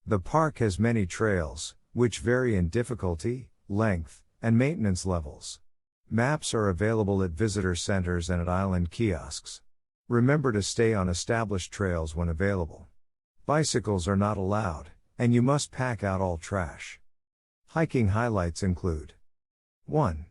The park has many trails, which vary in difficulty, length, and maintenance levels. Maps are available at visitor centers and at island kiosks. Remember to stay on established trails when available. Bicycles are not allowed, and you must pack out all trash. Hiking highlights include 1.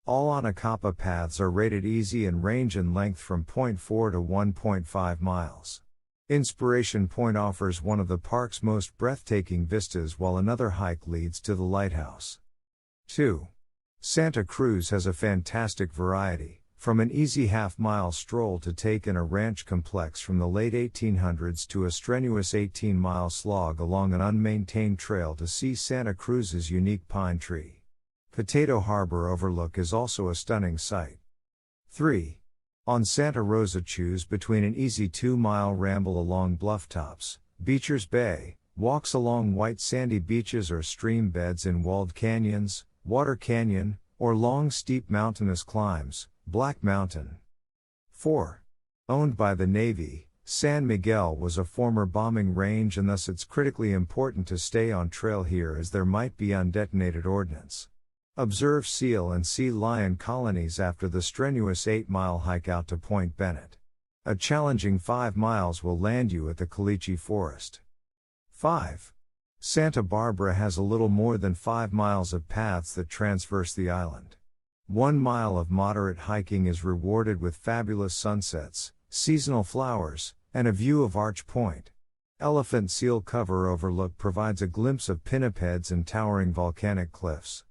All Anacapa paths are rated easy and range in length from 0.4 to 1.5 miles. Inspiration Point offers one of the park's most breathtaking vistas while another hike leads to the lighthouse. 2. Santa Cruz has a fantastic variety, from an easy half-mile stroll to take in a ranch complex from the late 1800s to a strenuous 18-mile slog along an unmaintained trail to see Santa Cruz's unique pine tree. Harbor Overlook is also a stunning sight. 3. On Santa Rosa, choose between an easy 2-mile ramble along blufftops, Becher's Bay, walks along white sandy beaches or stream beds in walled canyons, Water Canyon, or long steep mountainous climbs, Black Mountain. 4. Owned by the Navy, San Miguel was a former bombing range and thus it's critically important to stay on trail here as there might be undetonated ordnance. Observe seal and sea lion colonies after the strenuous 8-mile hike out to Point Bennett. A challenging 5 miles will land you at the Caliche Forest. 5. Santa Barbara has a little more than 5 miles of paths that traverse the island. 1 mile of moderate hiking is rewarded with fabulous sunsets, seasonal flowers, and a view of Arch Point. Elephant Seal Cover Overlook provides a glimpse of pinnipeds and towering volcanic cliffs.